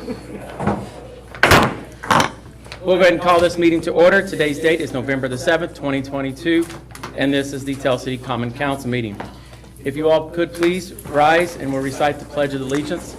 We'll go ahead and call this meeting to order. Today's date is November the 7th, 2022, and this is the Tell City Common Council meeting. If you all could please rise and we'll recite the Pledge of Allegiance.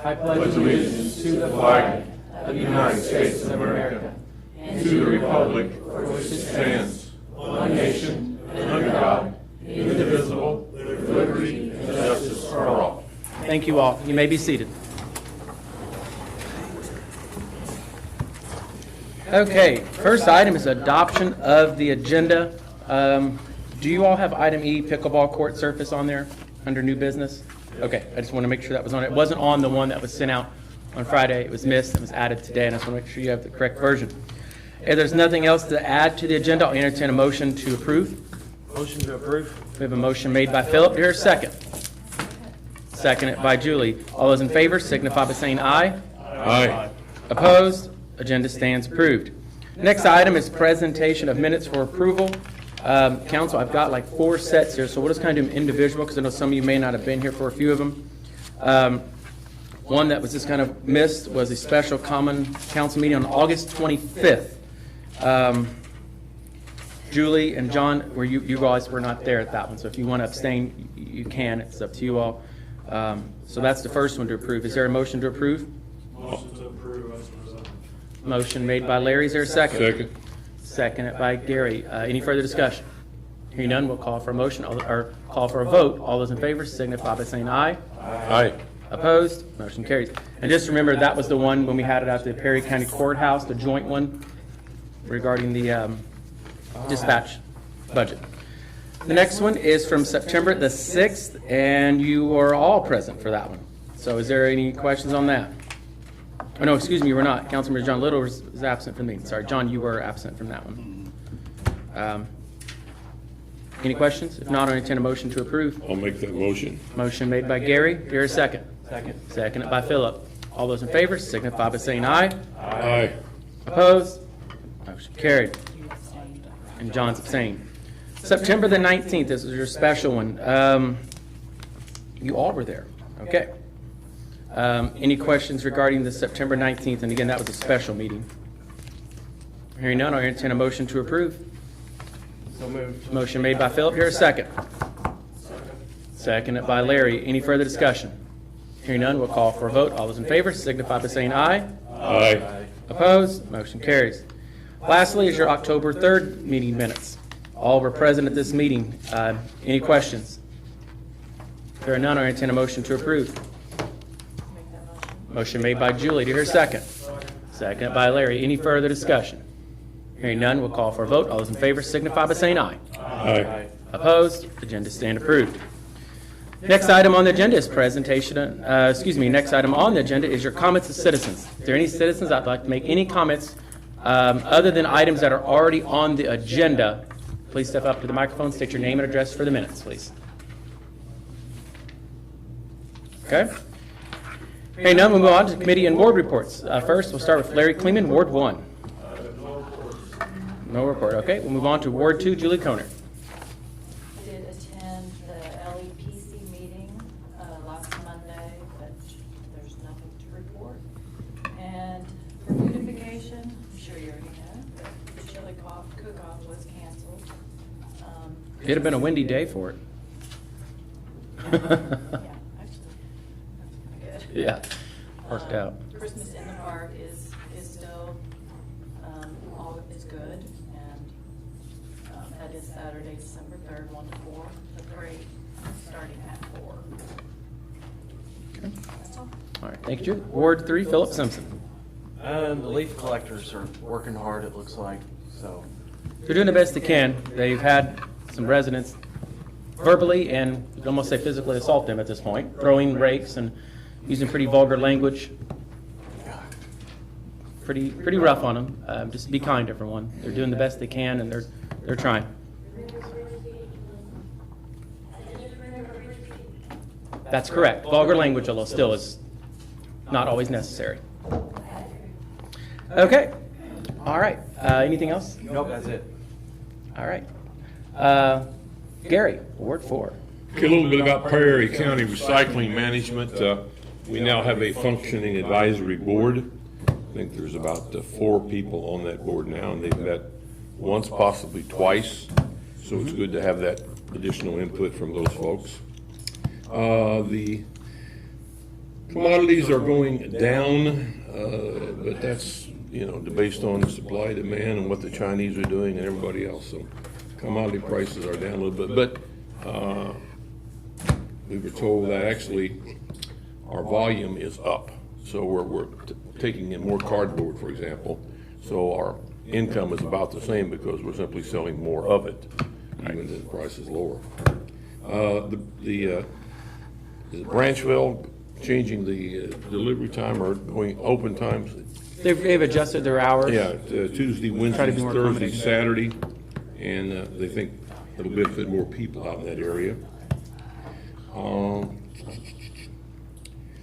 I pledge allegiance to the flag of the United States of America and to the republic for which it stands, one nation, under God, indivisible, with liberty and justice for all. Thank you all. You may be seated. Okay, first item is adoption of the agenda. Do you all have item E, pickleball court surface, on there under new business? Okay, I just want to make sure that was on it. It wasn't on the one that was sent out on Friday. It was missed. It was added today, and I just want to make sure you have the correct version. If there's nothing else to add to the agenda, I'll entertain a motion to approve. Motion to approve. We have a motion made by Philip. Here's a second. Seconded by Julie. All those in favor signify by saying aye. Aye. Opposed? Agenda stands approved. Next item is presentation of minutes for approval. Council, I've got like 4 sets here, so we'll just kind of do them individual because I know some of you may not have been here for a few of them. One that was just kind of missed was a special common council meeting on August 25th. Julie and John, you guys were not there at that one, so if you want to abstain, you can. It's up to you all. So that's the first one to approve. Is there a motion to approve? Motion to approve as presented. Motion made by Larry. Is there a second? Second. Seconded by Gary. Any further discussion? Hearing none, we'll call for a motion or call for a vote. All those in favor signify by saying aye. Aye. Opposed? Motion carries. And just remember, that was the one when we had it at the Perry County Courthouse, the joint one regarding the dispatch budget. The next one is from September the 6th, and you are all present for that one. So is there any questions on that? Oh, no, excuse me, you were not. Councilmember John Little was absent from the meeting. Sorry, John, you were absent from that one. Any questions? If not, I'll entertain a motion to approve. I'll make that motion. Motion made by Gary. Here a second. Second. Seconded by Philip. All those in favor signify by saying aye. Aye. Opposed? Motion carried. And John's abstained. September the 19th, this is your special one. You all were there. Okay. Any questions regarding the September 19th? And again, that was a special meeting. Hearing none, I'll entertain a motion to approve. So moved. Motion made by Philip. Here a second. Seconded by Larry. Any further discussion? Hearing none, we'll call for a vote. All those in favor signify by saying aye. Aye. Opposed? Motion carries. Lastly is your October 3rd meeting minutes. All were present at this meeting. Any questions? If there are none, I'll entertain a motion to approve. Motion made by Julie. Do you hear a second? Seconded by Larry. Any further discussion? Hearing none, we'll call for a vote. All those in favor signify by saying aye. Aye. Opposed? Agenda stand approved. Next item on the agenda is next item on the agenda is your comments of citizens. If there are any citizens that'd like to make any comments other than items that are already on the agenda, please step up to the microphone, state your name and address for the minutes, please. Okay. Hearing none, we'll move on to committee and ward reports. First, we'll start with Larry Kleeman, Ward 1. No report. Okay, we'll move on to Ward 2, Julie Koner. Did attend the LEPC meeting last Monday, but there's nothing to report. And for beautification, I'm sure you already know, but the chili cook-off was canceled. It'd have been a windy day for it. Yeah, actually, that's pretty good. Yeah, worked out. Christmas in the Park is still, all is good, and that is Saturday, December 3rd, 1 to 4, the parade starting at 4. Okay. That's all. All right, thank you, Julie. Ward 3, Philip Simpson. The leaf collectors are working hard, it looks like, so. They're doing the best they can. They've had some residents verbally and you'd almost say physically assault them at this point, throwing rakes and using pretty vulgar language. Pretty rough on them. Just be kind, everyone. They're doing the best they can, and they're trying. That's correct. Vulgar language, although still is not always necessary. Okay. All right. Anything else? Nope, that's it. All right. Gary, Ward 4. Okay, a little bit about Prairie County Recycling Management. We now have a functioning advisory board. I think there's about 4 people on that board now, and they've met once, possibly twice. So it's good to have that additional input from those folks. The commodities are going down, but that's, based on supply, demand, and what the Chinese are doing and everybody else. So commodity prices are down a little bit, but we were told that actually our volume is up. So we're taking in more cardboard, for example. So our income is about the same because we're simply selling more of it, even though the price is lower. Is Branchville changing the delivery time or going open times? They've adjusted their hours. Yeah, Tuesday, Try to Wednesday, be more Thursday, accommodating. Saturday, and they think it'll benefit more people out in that area.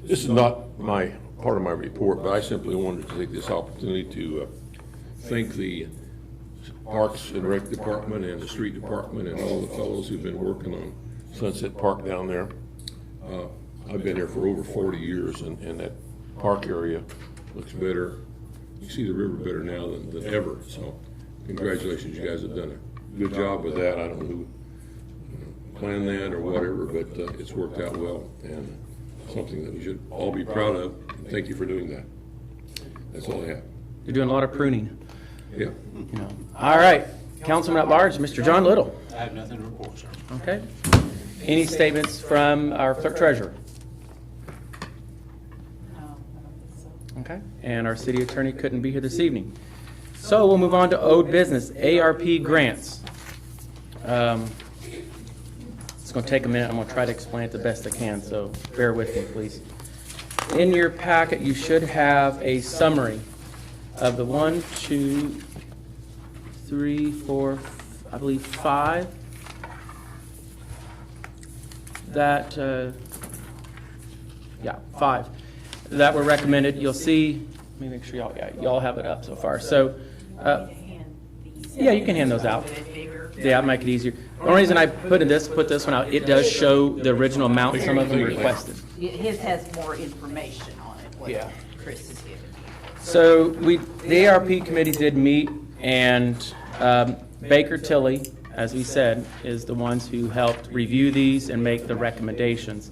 This is not part of my report, but I simply wanted to take this opportunity to thank the Parks and Rec Department and the Street Department and all the fellows who've been working on Sunset Park down there. I've been here for over 40 years, and that park area looks better. You see the river better now than ever, so congratulations, you guys have done a good job with that. I don't know who planned that or whatever, but it's worked out well, and something that we should all be proud of. Thank you for doing that. That's all I have. They're doing a lot of pruning. Yeah. All right, Councilman at Large, Mr. John Little. I have nothing to report, sir. Okay. Any statements from our clerk treasurer? No, I don't think so. Okay. And our city attorney couldn't be here this evening. So we'll move on to owed business, ARP grants. It's going to take a minute. I'm going to try to explain it the best I can, so bear with me, please. In your packet, you should have a summary of the 1, 2, 3, 4, I believe 5 that, 5 that were recommended. You'll see, let me make sure y'all have it up so far. So, yeah, you can hand those out. Yeah, I'll make it easier. The only reason I put this one out, it does show the original amount some of them requested. His has more information on it, what Yeah. Chris has given. So the ARP committee did meet, and Baker Tilly, as we said, is the ones who helped review these and make the recommendations.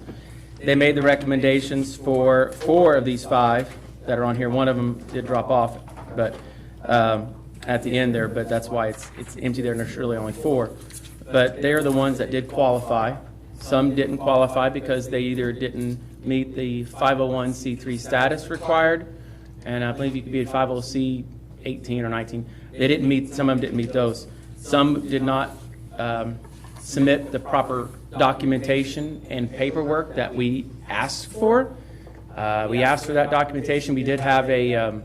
They made the recommendations for 4 of these 5 that are on here. One of them did drop off, but at the end there, but that's why it's empty there, and there's really only 4. But they are the ones that did qualify. Some didn't qualify because they either didn't meet the 501c3 status required, and I believe you could be a 50c 18 or 19. They didn't meet, some of them didn't meet those. Some did not submit the proper documentation and paperwork that we asked for. We asked for that documentation. We did have a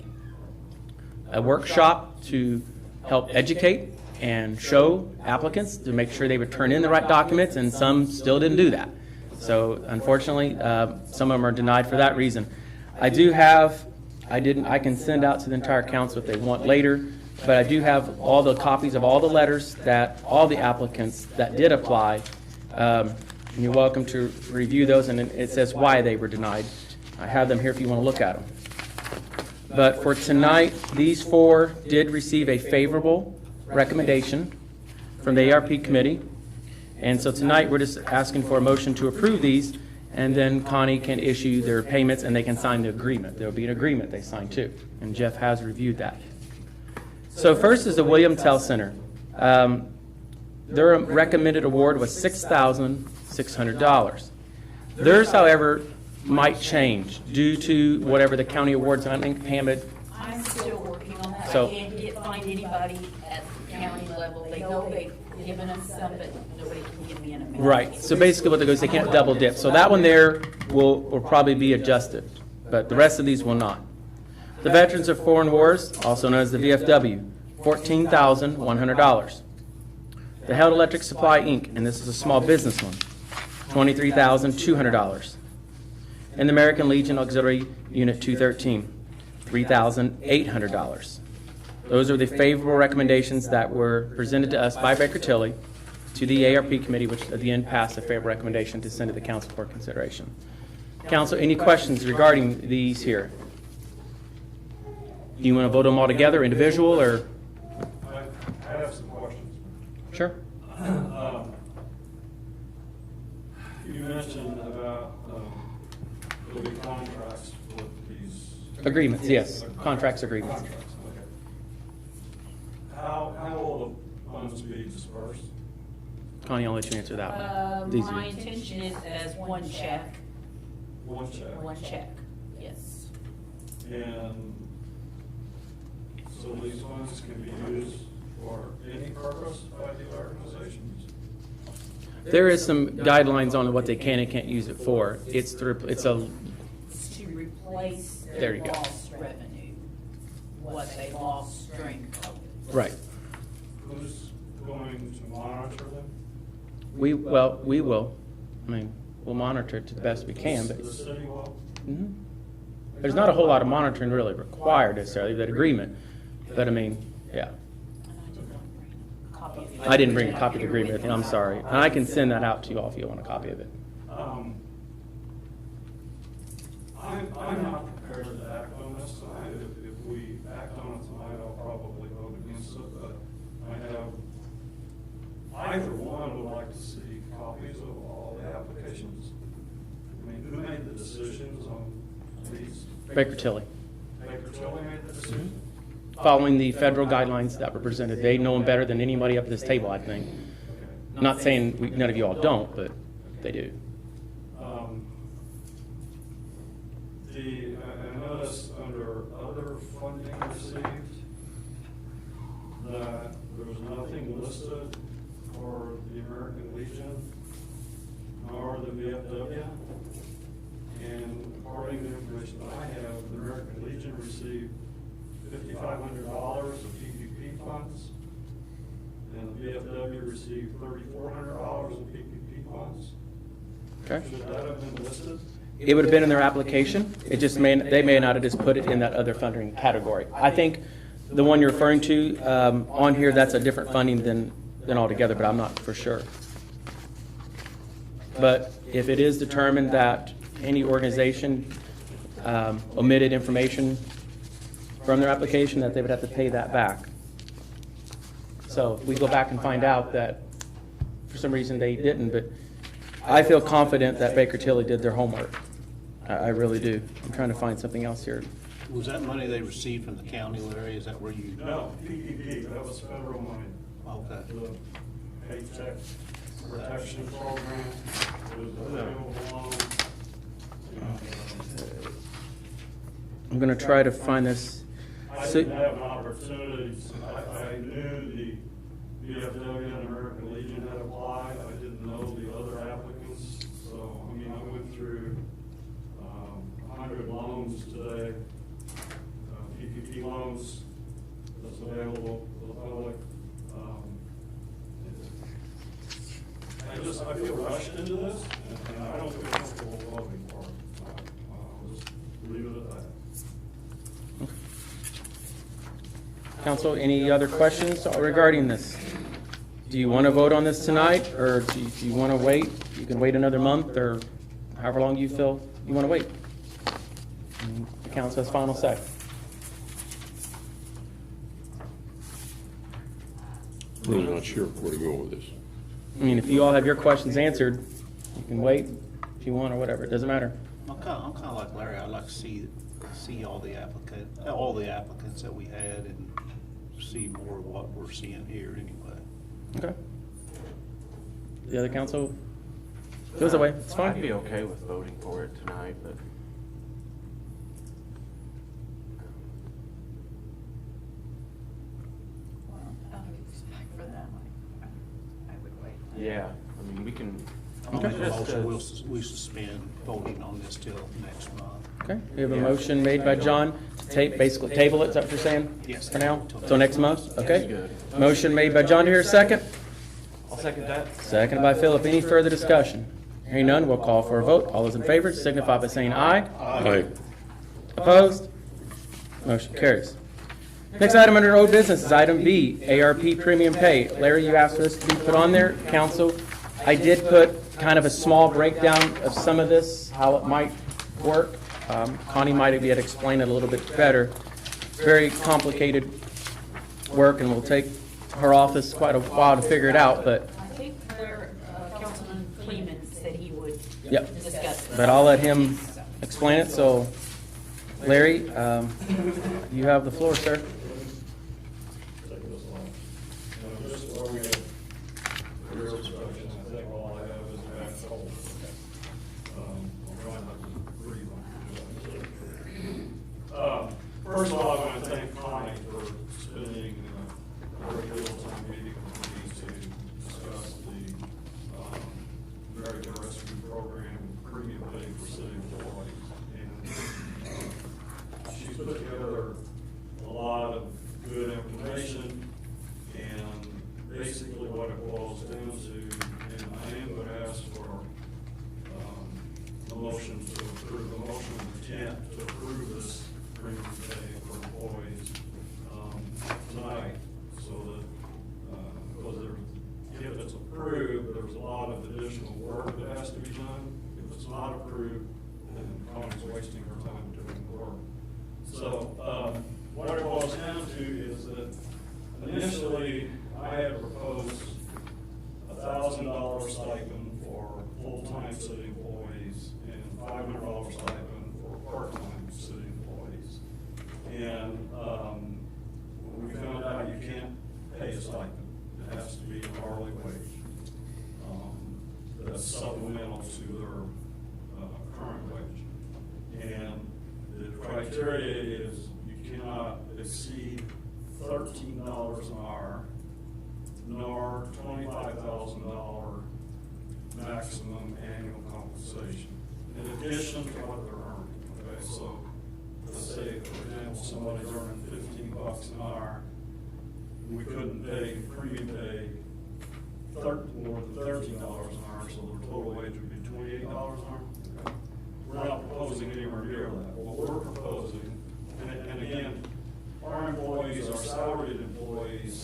workshop to help educate and show applicants to make sure they would turn in the right documents, and some still didn't do that. So unfortunately, some of them are denied for that reason. I can send out to the entire council if they want later, but I do have all the copies of all the letters that all the applicants that did apply. And you're welcome to review those, and it says why they were denied. I have them here if you want to look at them. But for tonight, these 4 did receive a favorable recommendation from the ARP committee. And so tonight, we're just asking for a motion to approve these, and then Connie can issue their payments and they can sign the agreement. There'll be an agreement they sign too, and Jeff has reviewed that. So first is the William Tell Center. Their recommended award was $6,600. Theirs, however, might change due to whatever the county awards. I think Pam had, I'm still working on that. So- I can't find anybody at the county level. They know they've given us some, but nobody can give me an amount. right, so basically what they go is they can't double dip. So that one there will probably be adjusted, but the rest of these will not. The Veterans of Foreign Wars, also known as the VFW, $14,100. The Held Electric Supply, Inc., and this is a small business one, $23,200. And the American Legion Auxiliary Unit 213, $3,800. Those are the favorable recommendations that were presented to us by Baker Tilly. to the ARP committee, which at the end passed a favorable recommendation to send to the council for consideration. Council, any questions regarding these here? Do you want to vote them all together, individual, or? I have some questions. Sure. You mentioned about there'll be contracts with these. Agreements, yes. Contracts, agreements. Contracts, okay. How will the funds be dispersed? Connie, I'll let you answer that one. It's My easier. intention is as one check, One check? yes. And so these funds can be used for any purpose by the organizations? There is some guidelines on what they can and can't use it for. It's a, It's to replace There their you go. lost revenue, what they lost during COVID. right. Who's going to monitor them? We will. I mean, we'll monitor it to the best we can, but The city will? mhm. There's not a whole lot of monitoring really required necessarily, that agreement. But I mean, yeah. I didn't bring a copy of the agreement with me, I'm sorry. And I can send that out to you all if you want a copy of it. I'm not prepared to act on this tonight. If we act on it tonight, I'll probably vote against it, but either one would like to see copies of all the applications. I mean, who made the decisions on these? Baker Tilly, Baker Tilly made the decision? following the federal guidelines that were presented. They know them better than anybody up at this table, I think. Okay. Not saying none of you all don't, but they do. I noticed under other funding received that there was nothing listed for the American Legion nor the VFW. And according to the information I have, the American Legion received $5,500 of PPP funds, and the VFW received $3,400 of PPP funds. Okay? Should that have been listed? It would have been in their application. It just they may not have just put it in that other funding category. I think the one you're referring to, on here, that's a different funding than altogether, but I'm not for sure. But if it is determined that any organization omitted information from their application, that they would have to pay that back. So if we go back and find out that for some reason they didn't, but I feel confident that Baker Tilly did their homework. I really do. I'm trying to find something else here. Was that money they received from the county, Larry? Is that where you? No, PPP, that was federal money. Okay. The Paycheck Protection Program, it was available loan. I'm going to try to find this. I So- didn't have an opportunity, I knew the VFW and American Legion had applied, I didn't know the other applicants, so, I mean, I went through 100 loans today, PPP loans that's available to the public. I feel rushed into this, and I don't feel comfortable voting for it. I'll just leave it at that. Council, any other questions regarding this? Do you want to vote on this tonight, or do you want to wait? You can wait another month, or however long you feel you want to wait. And the council has final say. Really not sure where to go with this. I mean, if you all have your questions answered, you can wait if you want or whatever. It doesn't matter. I'm kind of like Larry. I'd like to see all the applicants that we had and see more of what we're seeing here anyway. Okay. The other council feels that way. It's I'd be fine. okay with voting for it tonight, but Out of respect for them, I would wait. yeah, I mean, we can. I'll make a just, motion, we suspend voting on this till next month. Okay. We have a motion made by John to basically table it. Is that what you're saying? Yes. For now? Till next month? Okay. Good. Motion made by John. Do you hear a second? I'll second that. Seconded by Philip. Any further discussion? Hearing none, we'll call for a vote. All those in favor signify by saying aye. Aye. Opposed? Motion carries. Next item under old business is item B, ARP premium pay. Larry, you asked for this to be put on there, council. I did put kind of a small breakdown of some of this, how it might work. Connie might have yet explained it a little bit better. It's very complicated work, and will take her office quite a while to figure it out, but I think Councilman Kleeman said he would Yep. discuss this. But I'll let him explain it, so Larry, you have the floor, sir. Take this long. Just where we have career instructions, I think all I have is back cold. I'm trying not to breathe on it. First of all, I want to thank Connie for spending a great deal of time meeting with me to discuss the American Rescue Program premium pay for city employees. And she's put together a lot of good information, and basically what it boils down to, and I am going to ask for a motion to approve, a motion of intent to approve this premium pay for employees tonight, so that, because if it's approved, there's a lot of additional work that has to be done. If it's not approved, then Connie's wasting her time doing the work. So, what it boils down to is that initially, I had proposed $1,000 stipend for full-time city employees and $500 stipend for part-time city employees. And, when we found out you can't pay a stipend, it has to be an hourly wage. That's supplemental to their, current wage. And the criteria is you cannot exceed $13 an hour, nor $25,000 maximum annual compensation, in addition to what they're earning. Okay, so let's say, for example, somebody's earning $15 an hour, we couldn't pay premium pay more than $13 an hour, so their total wage would be $28 an hour. Okay. We're not proposing anywhere near that. What we're proposing, and again, our employees, our salaried employees,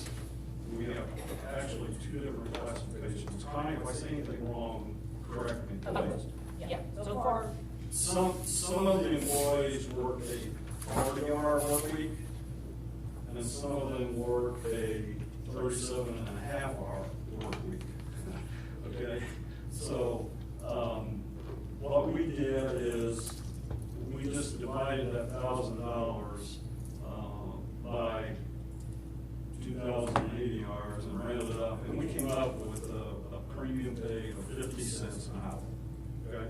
we have actually two different classifications. Connie, if I say anything wrong, correct me, please. Yeah, so far, Some of the employees work a 40-hour work week, and some of them work a 37.5-hour work week. Okay, so, what we did is, we just divided that $1,000, by 2,080 hours and rounded it up, and we came up with a premium pay of 50 cents an hour, okay?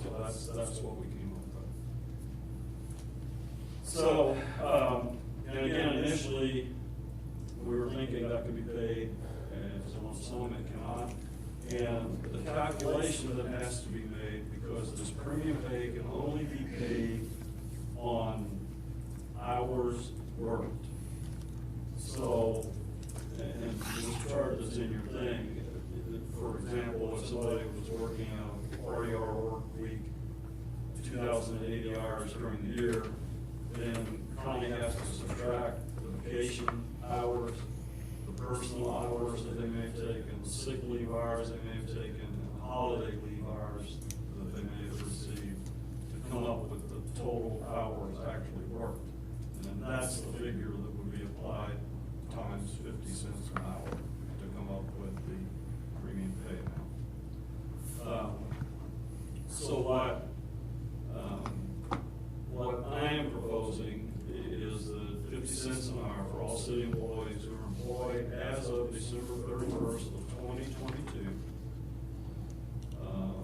So that's what we came up with. So, and again, initially, we were thinking that could be paid as a lump sum, it cannot. And the calculation that has to be made, because this premium pay can only be paid on hours worked. So, and this chart is in your thing. For example, if somebody was working a 40-hour work week, 2,080 hours during the year, then Connie has to subtract the vacation hours, the personal hours that they may have taken, the sick leave hours they may have taken, and the holiday leave hours that they may have received, to come up with the total hours actually worked. And that's the figure that would be applied times 50 cents an hour to come up with the premium pay amount. So what I am proposing is the 50 cents an hour for all city employees who are employed as of December 31st of 2022,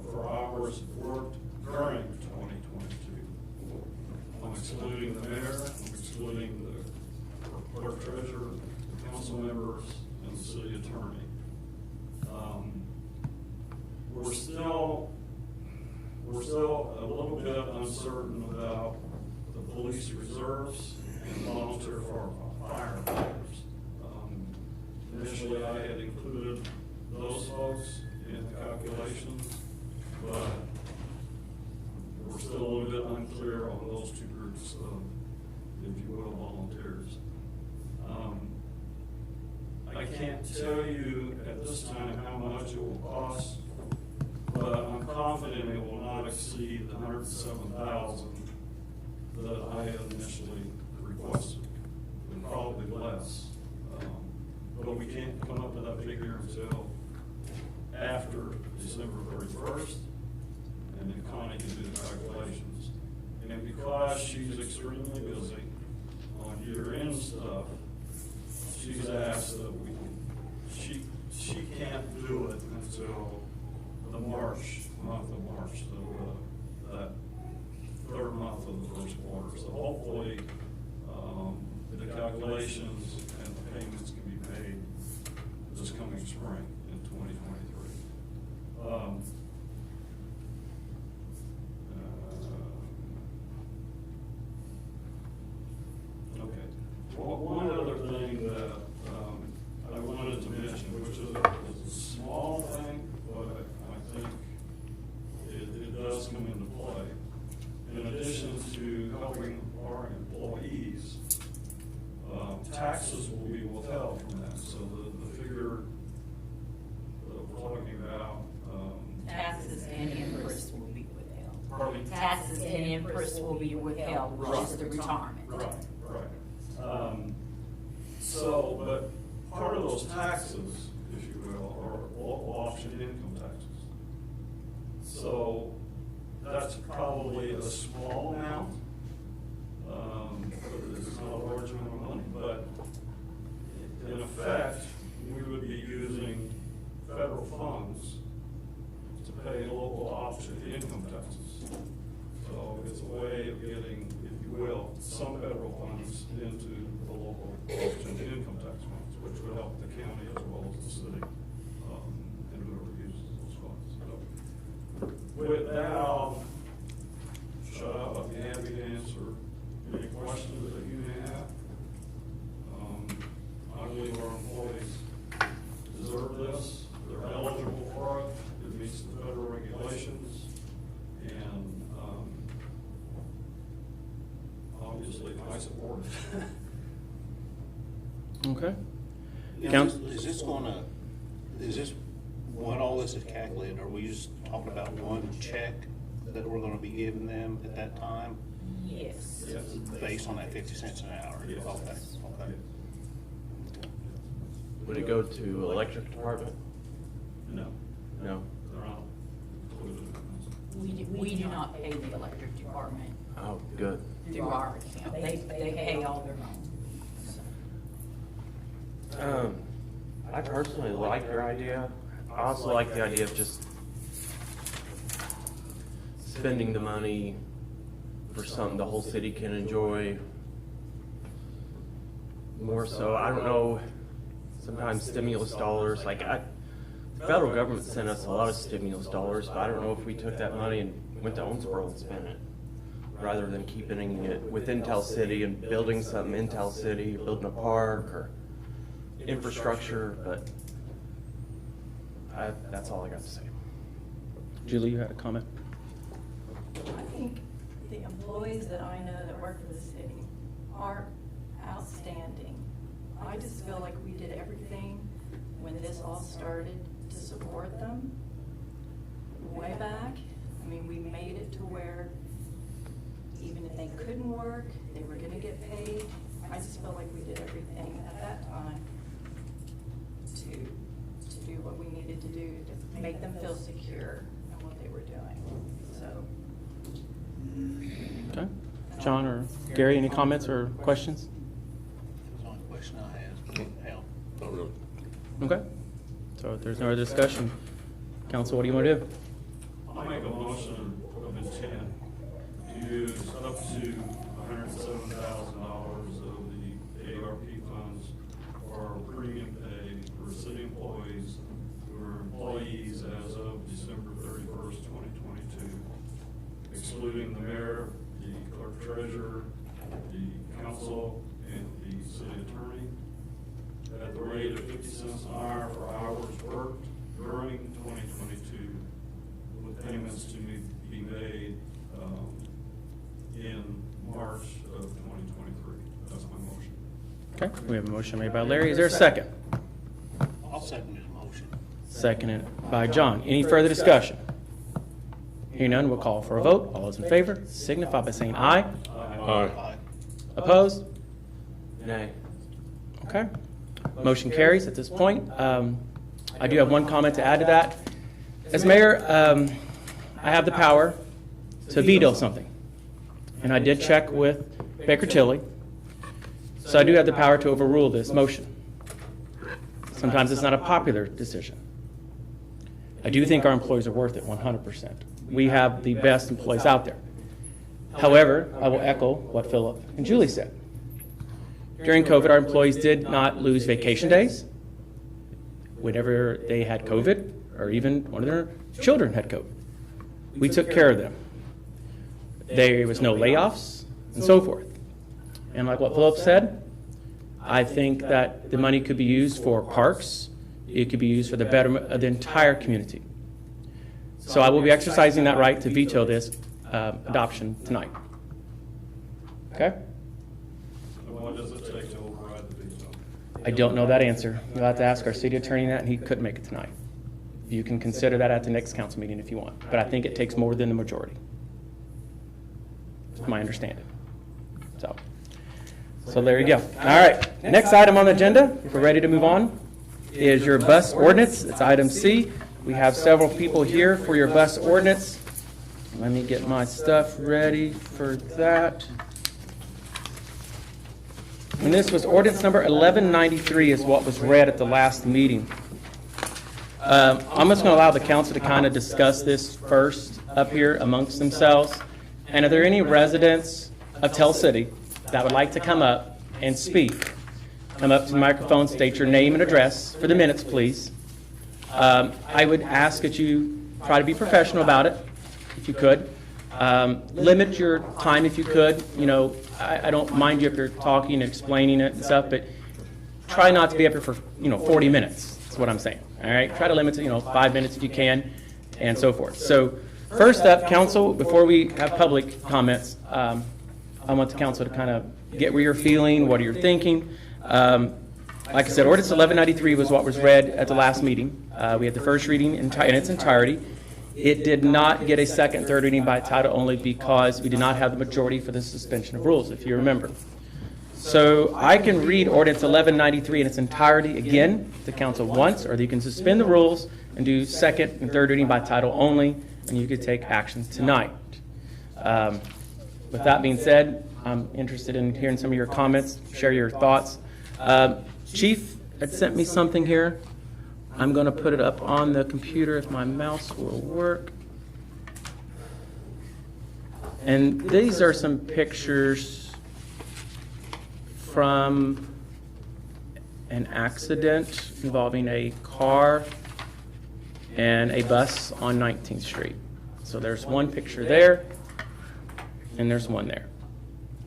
for hours worked during 2022. I'm excluding the mayor, I'm excluding the clerk treasurer, the council members, and the city attorney. We're still a little bit uncertain about the police reserves and volunteer firefighters. Initially, I had included those folks in the calculations, but we're still a little bit unclear on those two groups of, if you will, volunteers. can't tell you at this time how much it will cost, but I'm confident it will not exceed the $107,000 that I had initially requested, and probably less. But we can't come up with that figure until after December 31st, and then Connie can do the calculations. And because she's extremely busy on year-end stuff, she's asked that she can't do it until the month of March, so that third month of the first quarter. So hopefully, the calculations and the payments can be made this coming spring in 2023. Okay. Well, one other thing that I wanted to mention, which is a small thing, but I think it does come into play. In addition to helping our employees, taxes will be withheld from that. So the figure that we're talking about. Taxes and interest will be withheld. Pardon me? Taxes and interest will be withheld, which is the retirement. Right. So, but part of those taxes, if you will, are local option income taxes. So that's probably a small amount. It's not a large amount of money, but in effect, we would be using federal funds to pay local option income taxes. So it's a way of getting, if you will, some federal funds into the local option income tax funds, which would help the county as well as the city, and whoever uses those funds. So with that, I'll shut up. I'll be happy to answer any questions that you may have. I believe our employees deserve this. They're eligible for it. It meets the federal regulations. And obviously, I support it. Okay. Now, Counsel? is this, when all this is calculated, are we just talking about one check that we're gonna be giving them at that time, Yes. Yes. based on that 50 cents an hour? Yes. Okay. Would it go to electric department? No, No. they're not included in this. We do not pay the electric department Oh, good. through our account. They pay all their own. I personally like your idea. I also like the idea of just spending the money for something the whole city can enjoy. More so, I don't know, sometimes stimulus dollars, the federal government sent us a lot of stimulus dollars, but I don't know if we took that money and went to Owensboro and spent it, rather than keeping it within Tell City and building something in Tell City, building a park or infrastructure, but that's all I got to say. Julie, you had a comment? I think the employees that I know that work for the city are outstanding. I just feel like we did everything when this all started to support them way back. I mean, we made it to where even if they couldn't work, they were gonna get paid. I just feel like we did everything at that time to do what we needed to do to make them feel secure in what they were doing, so. Okay. John or Gary, any comments or questions? That was the only question I had. Hell, I don't know. Okay. So if there's no other discussion, council, what do you want to do? I'll make a motion of intent to use up to $107,000 of the ARP funds for premium pay for city employees who are employees as of December 31st, 2022, excluding the mayor, the clerk treasurer, the council, and the city attorney, at the rate of 50 cents an hour for hours worked during 2022, with payments to be made in March of 2023. That's my motion. Okay, we have a motion made by Larry. Is there a second? second his motion. Seconded by John. Any further discussion? Hearing none, we'll call for a vote. All those in favor signify by saying aye. Aye. Aye. Opposed? Nay. Okay. Motion carries at this point. I do have one comment to add to that. As mayor, I have the power to veto something. And I did check with Baker Tilly. So I do have the power to overrule this motion. Sometimes it's not a popular decision. I do think our employees are worth it 100%. We have the best employees out there. However, I will echo what Philip and Julie said. During COVID, our employees did not lose vacation days whenever they had COVID, or even one of their children had COVID. We took care of them. There was no layoffs and so forth. And like what Philip said, I think that the money could be used for parks. It could be used for the betterment of the entire community. So I will be exercising that right to veto this adoption tonight. Okay? And what does it take to override the veto? I don't know that answer. You'll have to ask our city attorney that, and he couldn't make it tonight. You can consider that at the next council meeting if you want, but I think it takes more than the majority. That's my understanding. So there you go. All right, next item on the agenda, if we're ready to move on, is your bus ordinance. It's item C. We have several people here for your bus ordinance. Let me get my stuff ready for that. And this was ordinance number 1193 is what was read at the last meeting. I'm just going to allow the council to kind of discuss this first up here amongst themselves. And are there any residents of Tell City that would like to come up and speak? Come up to the microphone, state your name and address for the minutes, please. I would ask that you try to be professional about it, if you could. Limit your time if you could. You know, I don't mind you if you're talking and explaining it and stuff, but try not to be up here for, 40 minutes. That's what I'm saying. All right? Try to limit to, 5 minutes if you can, and so forth. So first up, council, before we have public comments, I want the council to kind of get where you're feeling, what are you thinking. Like I said, ordinance 1193 was what was read at the last meeting. We had the first reading in its entirety. It did not get a second, third reading by title only because we did not have the majority for the suspension of rules, if you remember. So I can read ordinance 1193 in its entirety again if the council wants, or you can suspend the rules and do second and third reading by title only, and you could take action tonight. With that being said, I'm interested in hearing some of your comments, share your thoughts. Chief had sent me something here. I'm going to put it up on the computer if my mouse will work. And these are some pictures from an accident involving a car and a bus on 19th Street. So there's one picture there, and there's one there.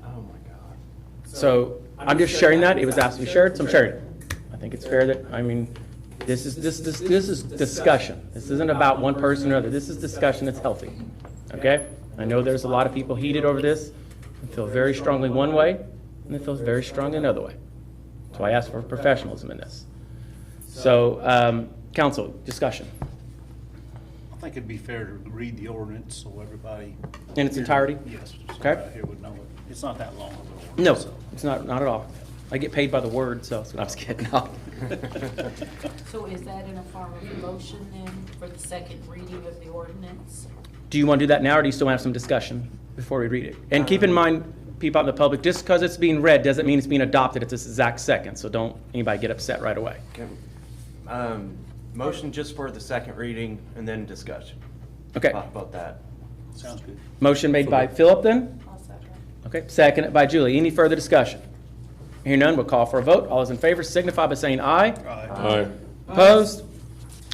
Oh my God. So I'm just sharing that. It was asked to be shared, so I'm sharing it. I think it's fair that, this is discussion. This isn't about one person or other. This is discussion that's healthy. Okay? I know there's a lot of people heated over this and feel very strongly one way, and they feel very strongly another way. So I ask for professionalism in this. So, council, discussion. I think it'd be fair to read the ordinance so everybody. In its entirety? Yes. so Okay. everybody here would know it. It's not that long of an ordinance. No, so. it's not at all. I get paid by the word, so I'm just kidding. No. So is that in a form of motion then for the second reading of the ordinance? Do you want to do that now, or do you still want to have some discussion before we read it? And keep in mind, people out in the public, just because it's being read doesn't mean it's being adopted at this exact second, so don't anybody get upset right away. Okay. Motion just for the second reading and then discussion. Okay. About that. Sounds good. Motion made by Philip then? I'll second. Okay, seconded by Julie. Any further discussion? Hearing none, we'll call for a vote. All those in favor signify by saying aye. Aye. Opposed?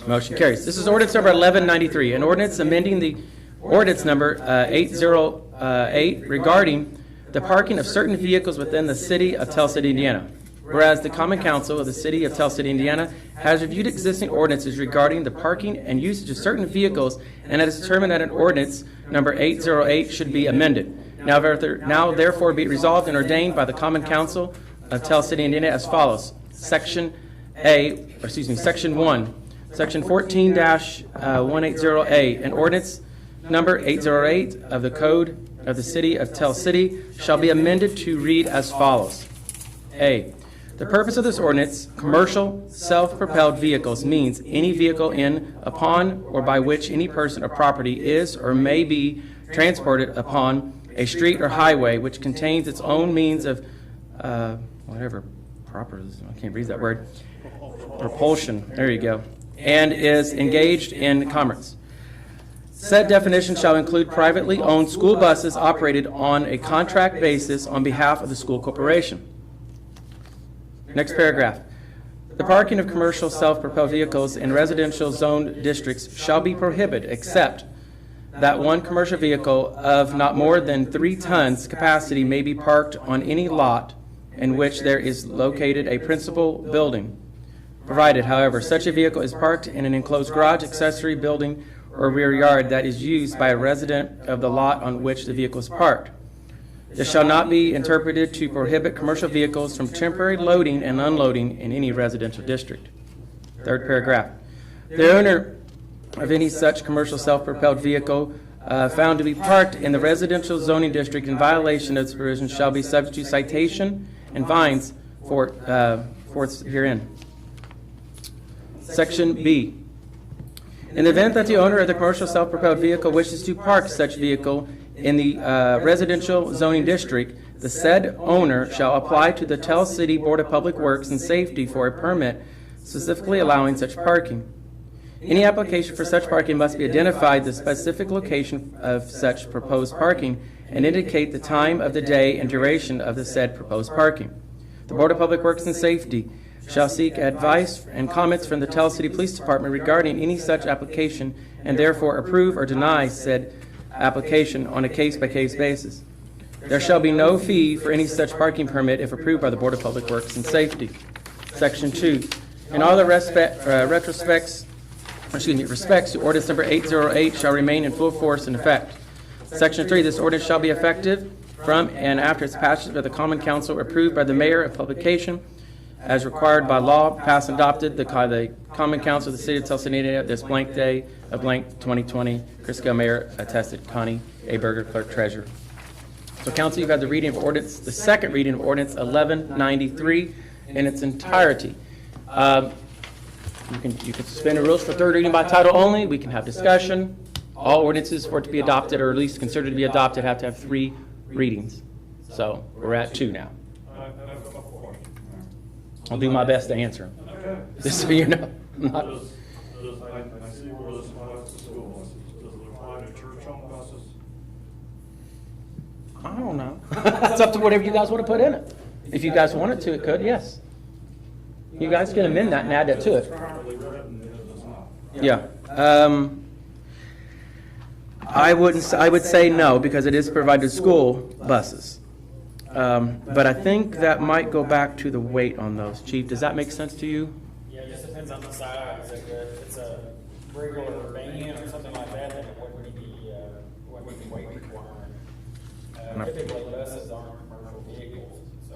Motion carries. This is ordinance number 1193, an ordinance amending the ordinance number 808 regarding the parking of certain vehicles within the city of Tell City, Indiana. Whereas the Common Council of the City of Tell City, Indiana has reviewed existing ordinances regarding the parking and usage of certain vehicles and has determined that an ordinance number 808 should be amended. Now therefore be it resolved and ordained by the Common Council of Tell City, Indiana as follows. Section Section 1, Section 14-180A, and ordinance number 808 of the Code of the City of Tell City shall be amended to read as follows. A, the purpose of this ordinance, commercial self-propelled vehicles, means any vehicle in, upon, or by which any person or property is or may be transported upon a street or highway which contains its own means of, I can't read that word, propulsion, there you go, and is engaged in commerce. Said definition shall include privately owned school buses operated on a contract basis on behalf of the school corporation. Next paragraph. The parking of commercial self-propelled vehicles in residential zone districts shall be prohibited except that one commercial vehicle of not more than 3 tons capacity may be parked on any lot in which there is located a principal building, provided, however, such a vehicle is parked in an enclosed garage, accessory building, or rear yard that is used by a resident of the lot on which the vehicle is parked. This shall not be interpreted to prohibit commercial vehicles from temporary loading and unloading in any residential district. Third paragraph. The owner of any such commercial self-propelled vehicle found to be parked in the residential zoning district in violation of this provision shall be subject to citation and fines for herein. Section B. In the event that the owner of the commercial self-propelled vehicle wishes to park such vehicle in the residential zoning district, the said owner shall apply to the Tell City Board of Public Works and Safety for a permit specifically allowing such parking. Any application for such parking must be identified the specific location of such proposed parking and indicate the time of the day and duration of the said proposed parking. The Board of Public Works and Safety shall seek advice and comments from the Tell City Police Department regarding any such application and therefore approve or deny said application on a case-by-case basis. There shall be no fee for any such parking permit if approved by the Board of Public Works and Safety. Section 2. In all the respects to ordinance number 808 shall remain in full force and effect. Section 3. This ordinance shall be effective from and after its passage by the Common Council, approved by the Mayor of publication as required by law, passed and adopted the Common Council of the City of Tell City this blank day of blank 2020. Chris Gale, Mayor, attested. Connie A. Berger, Clerk Treasurer. So, Council, you've had the reading of ordinance, the second reading of ordinance 1193 in its entirety. You can suspend the rules for third reading by title only. We can have discussion. All ordinances for it to be adopted, or at least considered to be adopted, have to have 3 readings. So we're at 2 now. I have a couple questions. I'll do my best to answer them. Okay. Just so you know. Not- I see where this applies to school buses. Does it apply to church-owned buses? I don't know. It's up to whatever you guys want to put in it. If you guys wanted to, it could, yes. You guys can amend that and add that to it. Currently written, it does not. Yeah. I would say no, because it is provided to school buses. But I think that might go back to the weight on those. Chief, does that make sense to you? Yeah, it just depends on the size. If it's a regular van or something like that, then it wouldn't be weight requirement. Typically, buses aren't commercial vehicles, so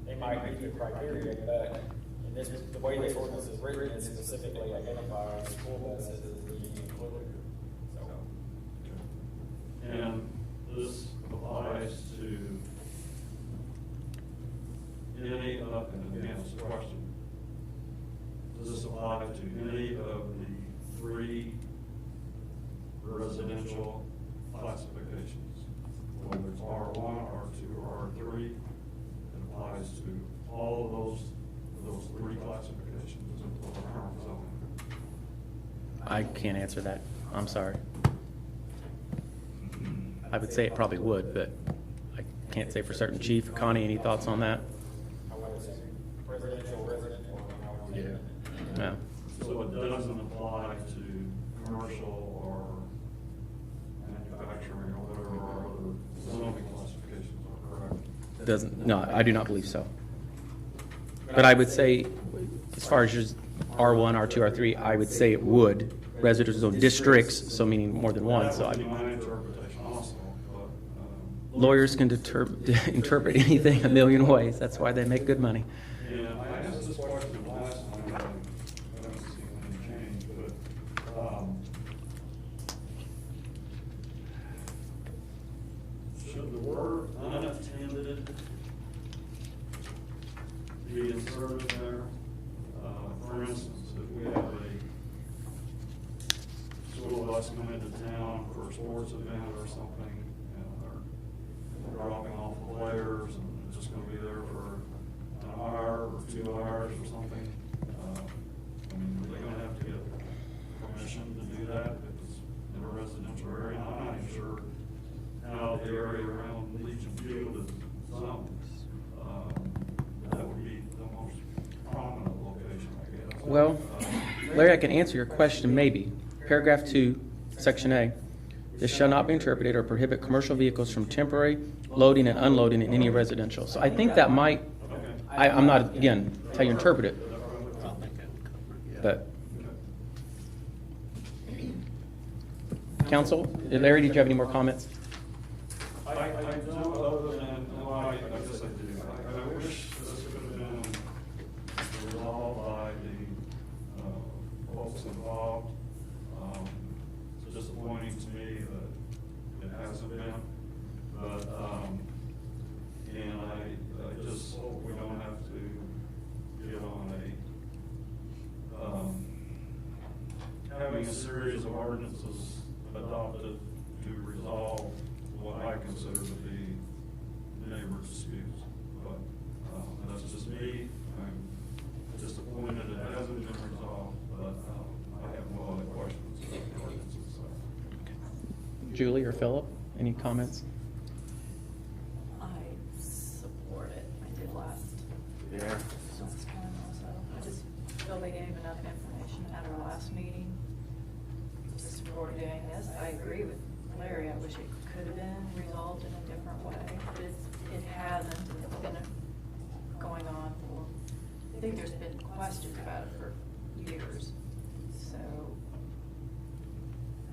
they might meet the criteria, but in this, the way this ordinance is written, it specifically identifies school buses as being included. So, And this applies to any of, and again, it's a question, does this apply to any of the 3 residential classifications? Whether it's R1, R2, or R3, it applies to all of those 3 classifications of the current zoning. I can't answer that. I'm sorry. I would say it probably would, but I can't say for certain. Chief, Connie, any thoughts on that? I would say residential. No. So it doesn't apply to commercial or manufacturing or whatever our other zoning classifications are, correct? Doesn't, no, I do not believe so. But I would say, as far as just R1, R2, R3, I would say it would. Residential districts, so meaning more than one, so That would be I, my interpretation also, but, lawyers can interpret anything a million ways. That's why they make good money. and I asked this question should the word unattended be inserted there? For instance, if we have a school bus come into town for a sports event or something, and they're dropping off players, and it's just gonna be there for an hour or 2 hours or something. I mean, are they gonna have to get permission to do that if it's in a residential area? I'm not even sure how the area around Legion Field is zoned. That would be the most prominent location, I guess. Well, Larry, I can answer your question, maybe. Paragraph 2, Section A. This shall not be interpreted or prohibit commercial vehicles from temporary loading and unloading in any residential. So I think that might, I'm not, again, how you interpret it, I think that would cover it, yeah. but. Counsel, Larry, did you have any more comments? I don't, other than, well, I guess I do. I wish this could have been resolved by the folks involved. It's disappointing to me that it hasn't been, but, and I just hope we don't have to get on having a series of ordinances adopted to resolve what I consider to be neighbor disputes. But that's just me. I'm disappointed it hasn't been resolved, but I have no other questions about the ordinances. Julie or Philip, any comments? I support it. I did last Yeah. time also. I just feel they gave enough information at our last meeting. Just for doing this, I agree with Larry. I wish it could have been resolved in a different way, but it hasn't. It's been going on for, I think there's been questions about it for years. So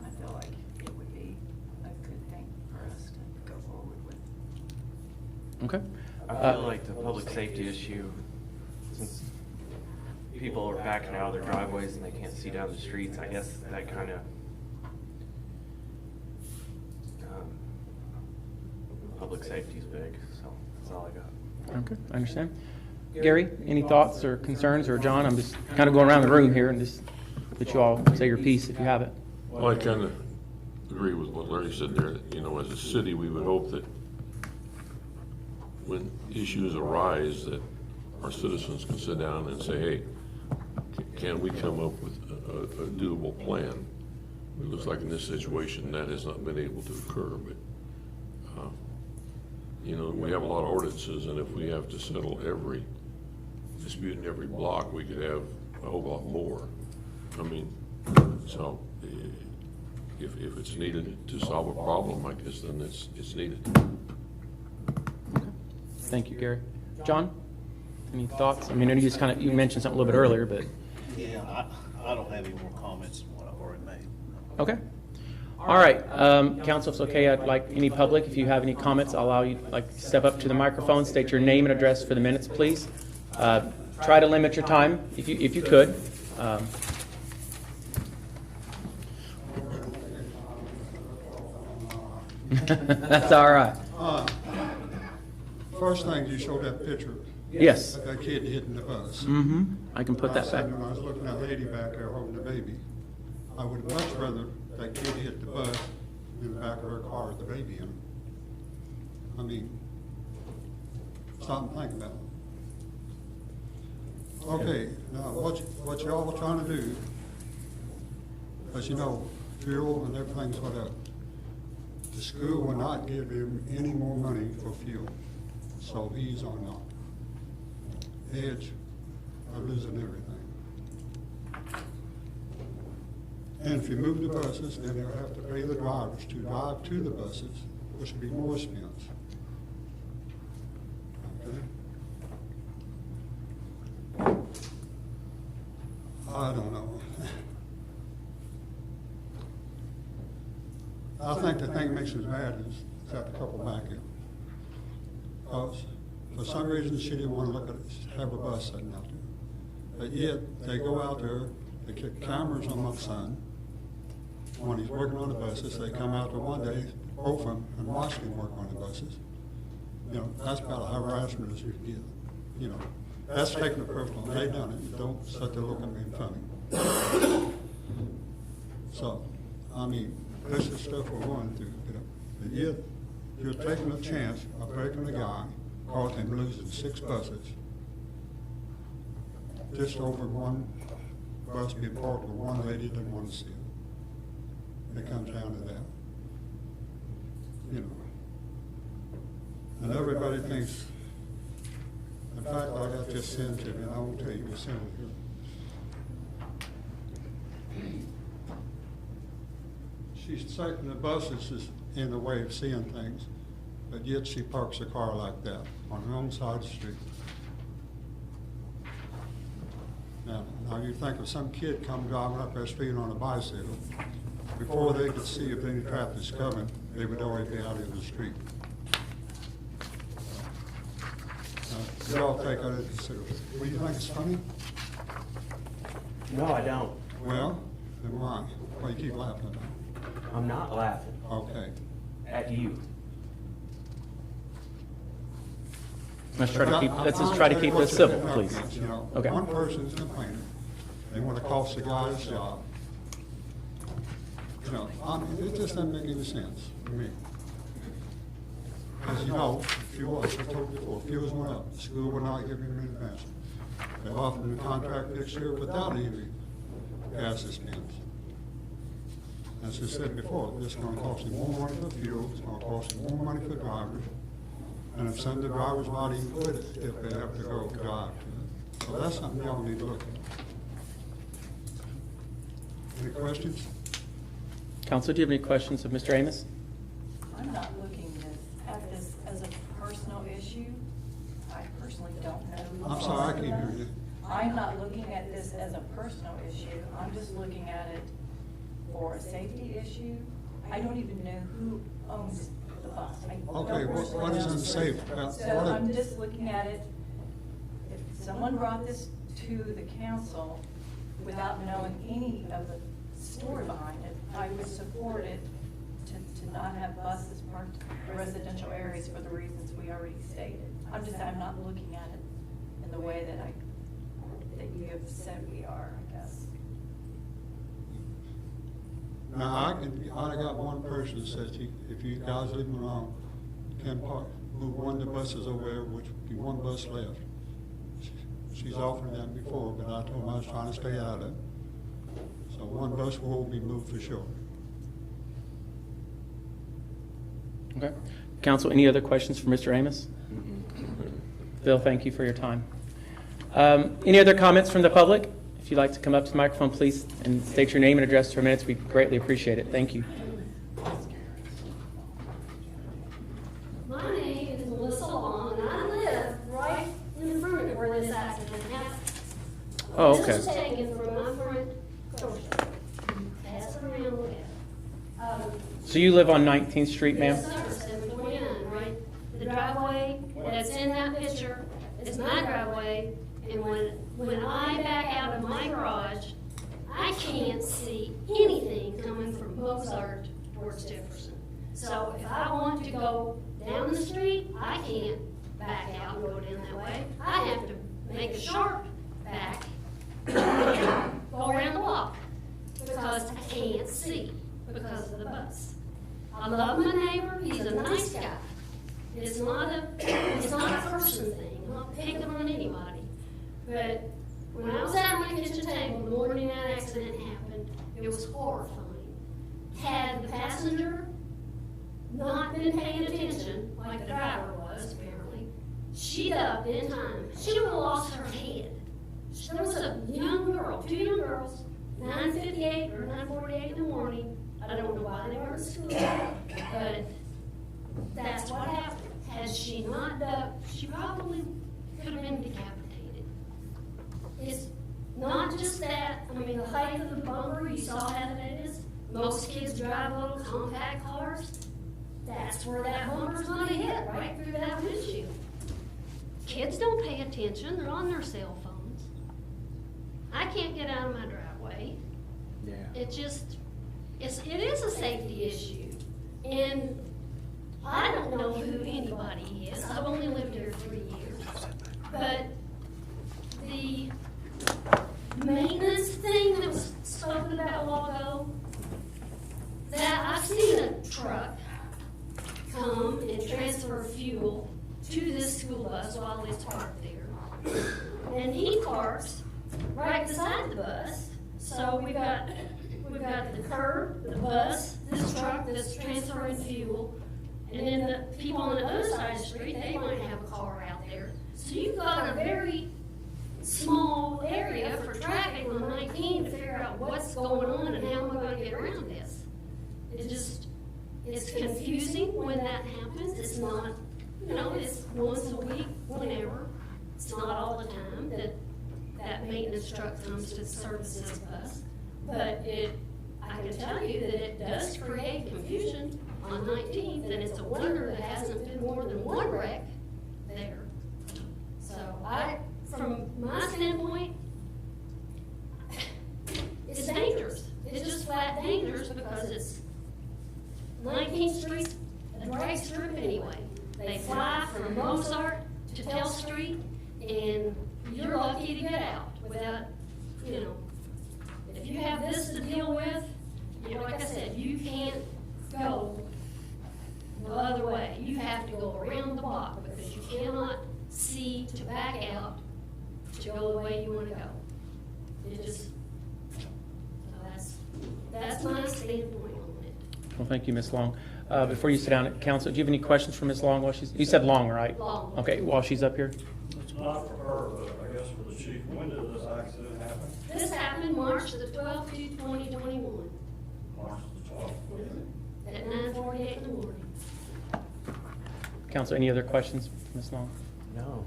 I feel like it would be a good thing for us to go forward with. Okay. I feel like the public safety issue, since people are backing out of their driveways and they can't see down the streets, I guess that kind of, public safety is big, so that's all I got. Okay, I understand. Gary, any thoughts or concerns, or John? I'm just kind of going around the room here and just let you all say your piece if you have it. Well, I kind of agree with what Larry said there, that, you know, as a city, we would hope that when issues arise, that our citizens can sit down and say, hey, can we come up with a doable plan? It looks like in this situation, that has not been able to occur, but, you know, we have a lot of ordinances, and if we have to settle every dispute in every block, we could have a whole lot more. I mean, so if it's needed to solve a problem, I guess then it's needed. Thank you, Gary. John, any thoughts? I mean, you just kind of, you mentioned something a little bit earlier, but, Yeah, I don't have any more comments than what I've already made. okay. All right, council, if it's okay, I'd like any public, if you have any comments, I'll allow you, like, step up to the microphone, state your name and address for the minutes, please. Try to limit your time if you could. That's all right. First thing, you showed that picture. Yes. Of that kid hitting the bus. Mm-hmm. I can put I that said back. when I was looking at that lady back there holding the baby, I would much rather that kid hit the bus in the back of her car with the baby in it. I mean, something to think about. Okay, now what y'all are trying to do, as you know, fuel and everything's went up. The school will not give him any more money for fuel, so he's on the edge of losing everything. And if you move the buses, then they'll have to pay the drivers to drive to the buses, which will be more expense. Okay? I don't know. I think the thing that makes us mad is that the couple back in. Because for some reason, the city want to look at it, have a bus sitting out there. But yet, they go out there, they kick cameras on my son. When he's working on the buses, they come out there one day, both of them and watched him work on the buses. You know, that's about a harassment as you can get. You know, that's taking it personal. They done it. Don't sit there looking at me funny. So, I mean, this is stuff we're going through. You know, but yet, you're taking a chance of breaking a guy, causing him losing 6 buses, just over one bus being parked with one lady that wanted to see it. It comes down to that. You know. And everybody thinks, in fact, I got this sent to me, and I won't tell you who sent it here. She's taking the buses is in the way of seeing things, but yet she parks a car like that on her own side of the street. Now you think of some kid come driving up that street on a bicycle, before they could see if any traffic's coming, they would already be out in the street. You all take that into consideration. Well, you think it's funny? No, I don't. Well, then why? Why you keep laughing about it? I'm not laughing Okay. at you. Let's just try to keep this civil, please. You know, Okay. one person's complaining, they want to cost the guy his job. You know, I mean, it just doesn't make any sense to me. As you know, if you was, I told you before, if you was one up, the school would not give him an advance. They offered him a contract next year without any gas expense. As I said before, this is gonna cost him more money for fuel, it's gonna cost him more money for drivers. And if some of the drivers might even quit it if they have to go drive. So that's something y'all need to look at. Any questions? Counsel, do you have any questions of Mr. Amos? I'm not looking at this as a personal issue. I personally don't know. who I'm sorry, I can't hear you. I'm not looking at this as a personal issue. I'm just looking at it for a safety issue. I don't even know who owns the bus. I don't Okay, personally what is know. unsafe? So I'm just looking at it, if someone brought this to the council without knowing any of the story behind it, I would support it to not have buses parked in residential areas for the reasons we already stated. I'm not looking at it in the way that you have said we are, I guess. Now, I got one person that says, if you guys leave them alone, can park, move one of the buses over there, which would be one bus left. She's offered that before, but I told her I was trying to stay out of it. So one bus will be moved for sure. Okay. Counsel, any other questions for Mr. Amos? Bill, thank you for your time. Any other comments from the public? If you'd like to come up to the microphone, please, and state your name and address for minutes, we greatly appreciate it. Thank you. My name is Melissa Long, and I live right in front of where this accident happened. Oh, This was okay. taken from my front doorstep. Pass it around, look at it. So you live on 19th Street, ma'am? Yes, sir, 729, right? The driveway that's in that picture is my driveway, and when I back out of my garage, I can't see anything coming from Mozart towards Jefferson. So if I want to go down the street, I can't back out and go down that way. I have to make a sharp back, and go around the block, because I can't see because of the bus. I love my neighbor, he's a nice guy. It's not a person thing, I'm not picking on anybody. But when I was at my kitchen table the morning that accident happened, it was horrifying. Had the passenger not been paying attention, like the driver was apparently, she'd up in time, she would have lost her head. There was a young girl, 2 young girls, 9:58 or 9:48 in the morning. I don't know why they were in school, but that's what happened. Had she not ducked, she probably could have been decapitated. It's not just that, I mean, the height of the bumper, you saw how it is. Most kids drive little compact cars. That's where that bumper's gonna hit, right through that windshield. Kids don't pay attention, they're on their cell phones. I can't get out of my driveway. Yeah. It is a safety issue. And I don't know who anybody is. I've only lived here 3 years. But the maintenance thing that was spoken about a while ago, that I've seen a truck come and transfer fuel to this school bus while it's parked there. And he parks right beside the bus. So we've got the curb, the bus, this truck that's transferring fuel, and then the people on the other side of the street, they might have a car out there. So you've got a very small area for traffic on 19 to figure out what's going on and how am I gonna get around this. It's confusing when that happens. It's not, it's once a week, whenever. It's not all the time that maintenance truck comes to service this bus. But I can tell you that it does create confusion on 19th, and it's a wonder there hasn't been more than one wreck there. So from my standpoint, it's dangerous. It's just flat dangerous because it's 19th Street's a drag strip anyway. They fly from Mozart to Tell Street, and you're lucky to get out without, if you have this to deal with, like I said, you can't go the other way. You have to go around the block because you cannot see to back out to go the way you want to go. That's my standpoint on it. Well, thank you, Ms. Long. Before you sit down at council, do you have any questions for Ms. Long? You said Long, right? Long. Okay, while she's up here. It's not for her, but I guess for the chief. When did this accident happen? This happened March the 12th, 2021, March the 12th. at 9:48 in the morning. Council, any other questions, Ms. Long? No.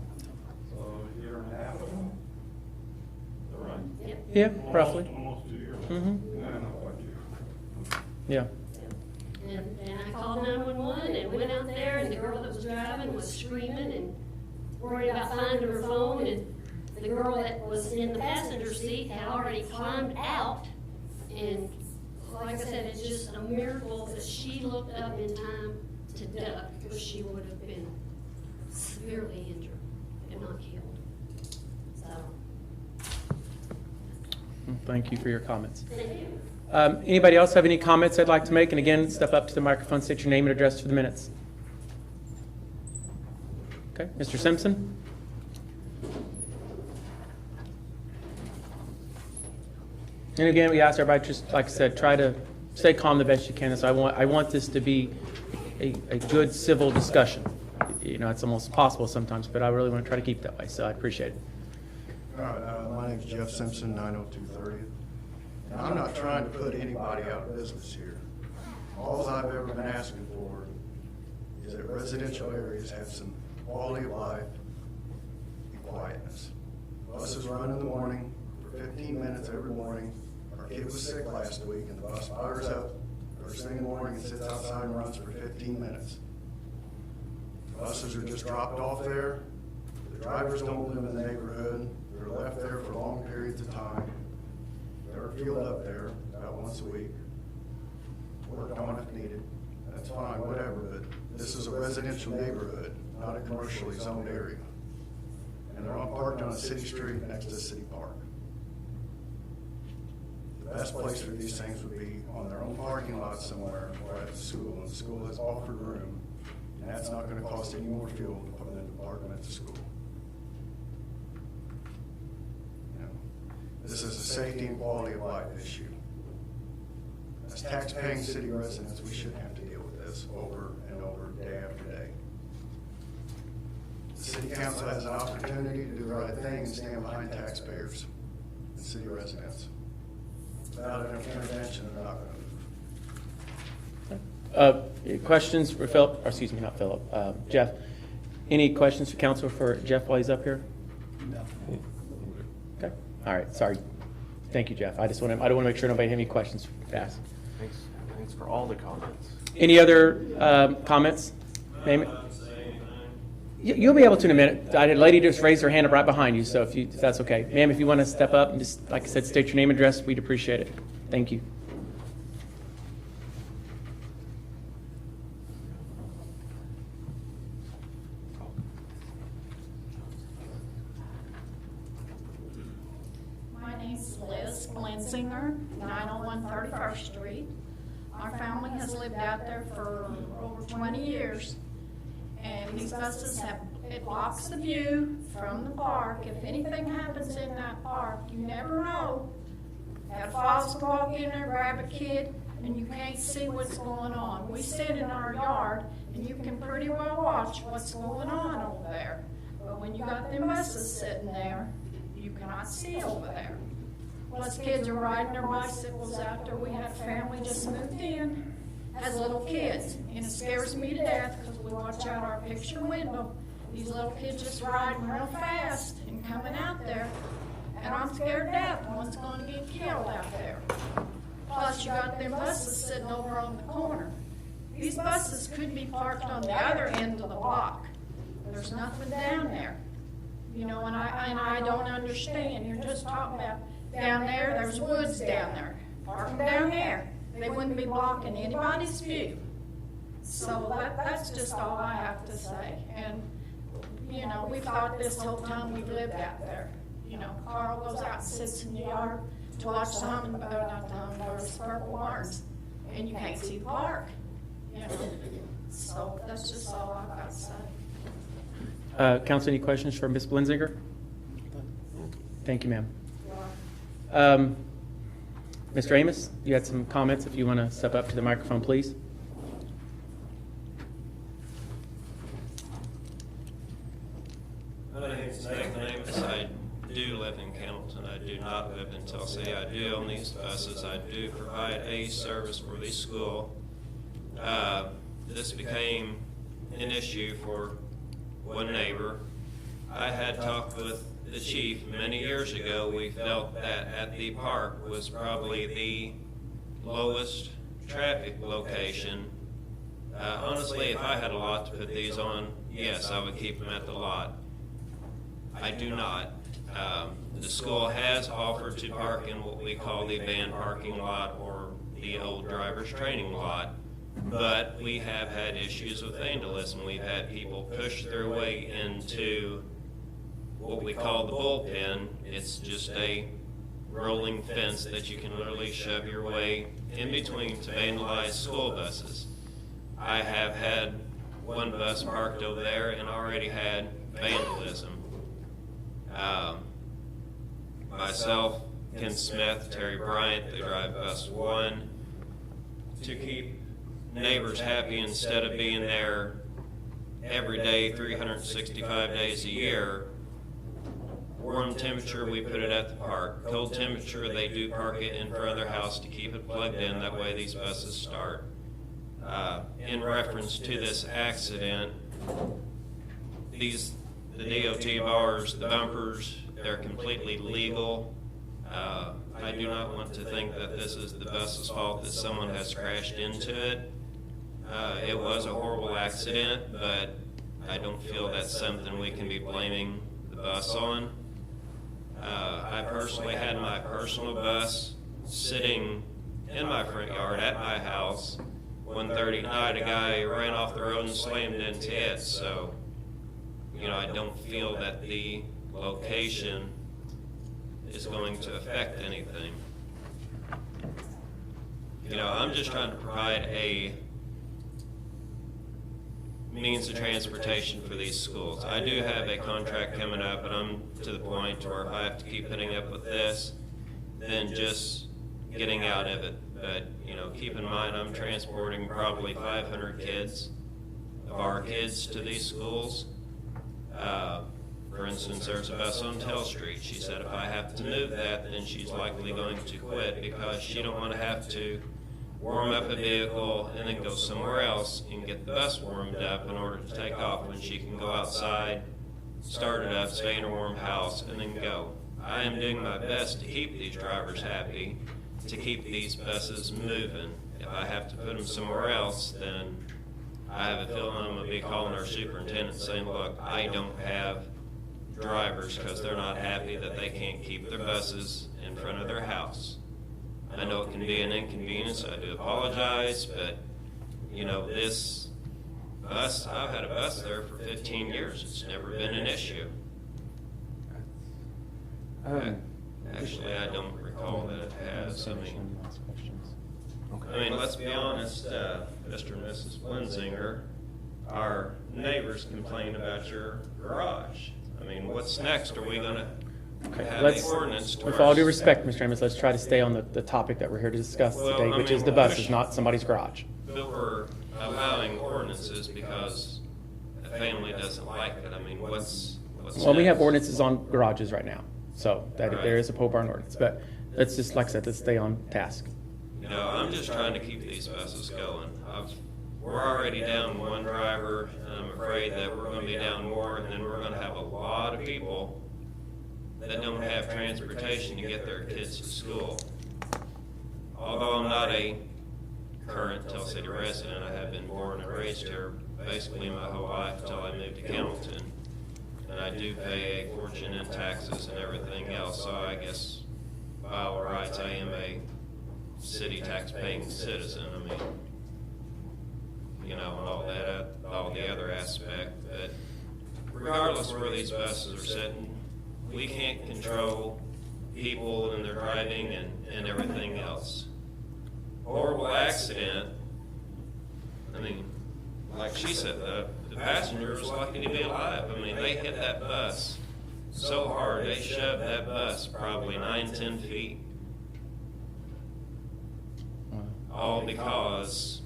So a year and a half ago? Is that right? Yep. Yeah, roughly. Almost 2 years. Mm-hmm. Yeah, not quite 2 years. Yeah. And I called 911 and went out there, and the girl that was driving was screaming and worried about finding her phone, and the girl that was in the passenger seat had already climbed out, and like I said, it's just a miracle that she looked up in time to duck, or she would have been severely injured, if not killed. So, Well, thank you for your comments. thank you. Anybody else have any comments they'd like to make? And again, step up to the microphone, state your name and address for the minutes. Okay, Mr. Simpson? And again, we ask everybody, just like I said, try to stay calm the best you can. So I want this to be a good civil discussion. It's almost impossible sometimes, but I really want to try to keep it that way, so I appreciate it. All right, my name's Jeff Simpson, 902 30th. And I'm not trying to put anybody out of business here. All I've ever been asking for is that residential areas have some quality of life and quietness. Buses run in the morning for 15 minutes every morning. Our kid was sick last week, and the bus fires up first thing in the morning and sits outside and runs for 15 minutes. Buses are just dropped off there. The drivers don't live in the neighborhood. They're left there for long periods of time. They're fueled up there about once a week. Worked on if needed. That's fine, whatever, but this is a residential neighborhood, not a commercially zoned area. And they're all parked on a city street next to a city park. The best place for these things would be on their own parking lot somewhere or at the school, and the school has offered room. And that's not gonna cost any more fuel than to park them at the school. This is a safety and quality of life issue. As tax-paying city residents, we shouldn't have to deal with this over and over, day after day. The city council has an opportunity to do the right thing and stand behind taxpayers and city residents. Without an intervention, they're not gonna move. Questions for Philip, or excuse me, not Philip, Jeff? Any questions for council for Jeff while he's up here? No. Okay, all right, sorry. Thank you, Jeff. I don't want to make sure nobody had any questions to ask. Thanks for all the comments. Any other comments? Name it. You'll be able to in a minute. I had a lady just raise her hand up right behind you, so if that's okay. Ma'am, if you want to step up and just, like I said, state your name and address, we'd appreciate it. Thank you. Blenzinger, 901 31st Street. Our family has lived out there for over 20 years. And these buses it blocks the view from the park. If anything happens in that park, you never know. Pedophiles can walk in there, grab a kid, and you can't see what's going on. We sit in our yard, and you can pretty well watch what's going on over there. But when you got them buses sitting there, you cannot see over there. Plus, kids are riding their bicycles out there. We had a family just moved in, has little kids, and it scares me to death because we watch out our picture window. These little kids just riding real fast and coming out there, and I'm scared to death one's going to get killed out there. Plus, you got them buses sitting over on the corner. These buses could be parked on the other end of the block. There's nothing down there. You know, and I don't understand. You're just talking about down there, there's woods down there. Park them down there. They wouldn't be blocking anybody's view. So that's just all I have to say. And, you know, we thought this whole time we've lived out there. You know, Carl goes out and sits in the yard to watch the Purple Barns, and you can't see the park. You know, so that's just all I've got to say. Council, any questions for Ms. Blenzinger? Thank you, ma'am. Mr. Amos, you had some comments. If you want to step up to the microphone, please. My name is Nathan Amos. I do live in Hamilton. I do not live in Tennessee. I do own these buses. I do provide a service for the school. This became an issue for one neighbor. I had talked with the chief many years ago. We felt that at the park was probably the lowest traffic location. Honestly, if I had a lot to put these on, yes, I would keep them at the lot. I do not. The school has offered to park in what we call the van parking lot or the old driver's training lot, but we have had issues with vandalism. We've had people push their way into what we call the bullpen. It's just a rolling fence that you can literally shove your way in between to vandalize school buses. I have had one bus parked over there and already had vandalism. Myself, Ken Smith, Terry Bryant, they drive bus 1 to keep neighbors happy instead of being there every day, 365 days a year. Warm temperature, we put it at the park. Cold temperature, they do park it in front of their house to keep it plugged in. That way these buses start. In reference to this accident, the DOT bars, the bumpers, they're completely legal. I do not want to think that this is the bus's fault that someone has crashed into it. It was a horrible accident, but I don't feel that's something we can be blaming the bus on. I personally had my personal bus sitting in my front yard at my house. 1:30 at night, a guy ran off the road and slammed into it. So, you know, I don't feel that the location is going to affect anything. You know, I'm just trying to provide a means of transportation for these schools. I do have a contract coming up, but I'm to the point where if I have to keep putting up with this, then just getting out of it. But, you know, keep in mind I'm transporting probably 500 kids of our kids to these schools. For instance, there's a bus on Tell Street. She said if I have to move that, then she's likely going to quit because she don't want to have to warm up a vehicle and then go somewhere else and get the bus warmed up in order to take off when she can go outside, start it up, stay in a warm house, and then go. I am doing my best to keep these drivers happy, to keep these buses moving. If I have to put them somewhere else, then I have a feeling I'm going to be calling our superintendent saying, look, I don't have drivers because they're not happy that they can't keep their buses in front of their house. I know it can be an inconvenience. I do apologize, but, you know, this bus, I've had a bus there for 15 years. It's never been an issue. Actually, I don't recall call that it has. I mean, let's be honest, Mr. and Mrs. Blenzinger, our neighbors complain about your garage. I mean, what's next? Are we gonna Okay, have let's, the ordinance to with our- all due respect, Mr. Amos, let's try to stay on the topic that we're here to discuss Well, today, I which mean, is the we're buses, pushing- not somebody's garage. But we're allowing ordinances because a family doesn't like it. I mean, what's Well, we have next? ordinances on garages right now, so that Right. there is a pole barn ordinance, but let's just, like I said, let's stay on task. You know, I'm just trying to keep these buses going. We're already down one driver, and I'm afraid that we're gonna be down more, and then we're gonna have a lot of people that don't have transportation to get their kids to school. Although I'm not a current Tell City resident, I have been born and raised here basically my whole life until I moved to Hamilton. And I do pay a fortune in taxes and everything else, so I guess by all rights, I am a city tax-paying citizen. I mean, you know, and all that, all the other aspect. But regardless where these buses are sitting, we can't control people and their driving and everything else. Horrible accident. I mean, like she said, the passenger was lucky to be alive. I mean, they hit that bus so hard, they shoved that bus probably 9-10 feet. All because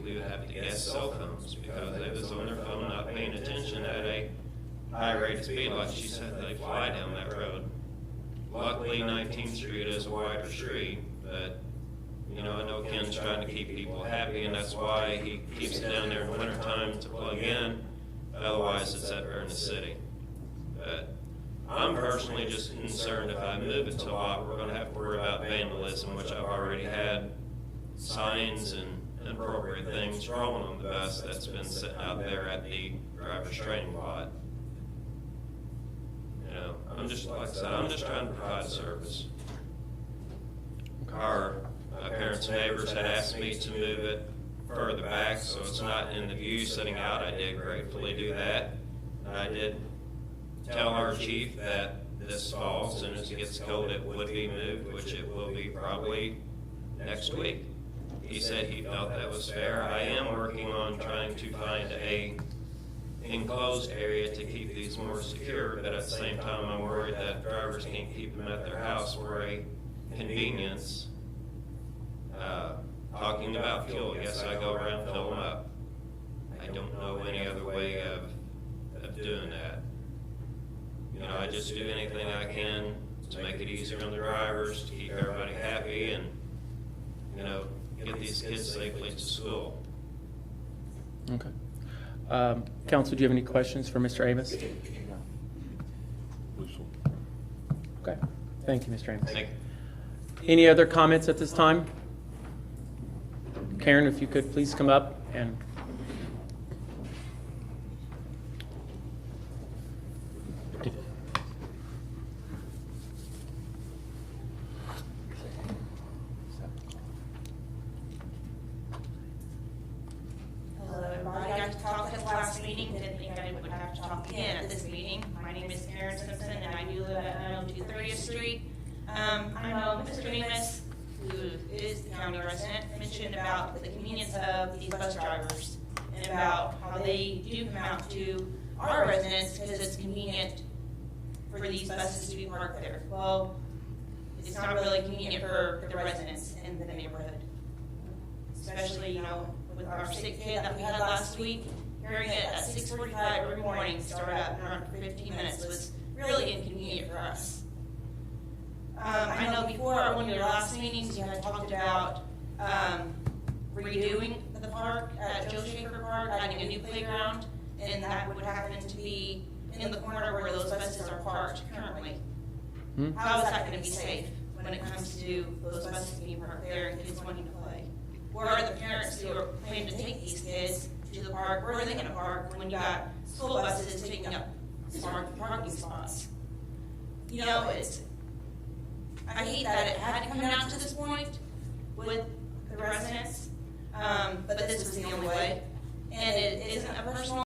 we would have to guess cell phones because they was on their phone not paying attention at a high rate of speed. Like she said, they fly down that road. Luckily, 19th Street is a wider street, but you know, I know Ken's trying to keep people happy, and that's why he keeps it down there in the wintertime to plug in. Otherwise, it's up here in the city. But I'm personally just concerned if I move it to a lot, we're gonna have to worry about vandalism, which I've already had signs and inappropriate things drawn on the bus that's been sitting out there at the driver's training lot. You know, I'm just, like I said, I'm just trying to provide a service. My parents' neighbors had asked me to move it further back, so it's not in the view sitting out. I did gratefully do that. And I did tell our chief that this fall, as soon as it gets cold, it would be moved, which it will be probably next week. He said he felt that was fair. I am working on trying to find a enclosed area to keep these more secure, but at the same time, I'm worried that drivers can't keep them at their house for a convenience. Talking about fuel, yes, I go around and fill them up. I don't know any other way of doing that. You know, I just do anything I can to make it easier on the drivers, to keep everybody happy, and, you know, get these kids safely to school. Okay. Council, do you have any questions for Mr. Amos? Okay. Thank you, Mr. Amos. Thank you. Any other comments at this time? Karen, if you could please come up and. Hello, everybody. I talked at the last meeting, didn't think I would have to talk again at this meeting. My name is Karen Simpson, and I do live at 902 30th Street. I know Mr. Amos, who is the county resident, mentioned about the convenience of these bus drivers and about how they do come out to our residents because it's convenient for these buses to be parked there. Well, it's not really convenient for the residents in the neighborhood. Especially, you know, with our sick kid that we had last week, hearing it at 6:45 every morning, start out in around 15 minutes was really inconvenient for us. I know before one of your last meetings, you had talked about redoing the park at Joe Schaefer Park, adding a new playground, and that would happen to be in the corner where those buses are parked currently. How is that going to be safe when it comes to those buses being parked there and kids wanting to play? Where are the parents who are planning to take these kids to the park? Where are they going to park when you got school buses taking up parking spots? You know, I hate that it had to come down to this point with the residents, but this was the only way. And it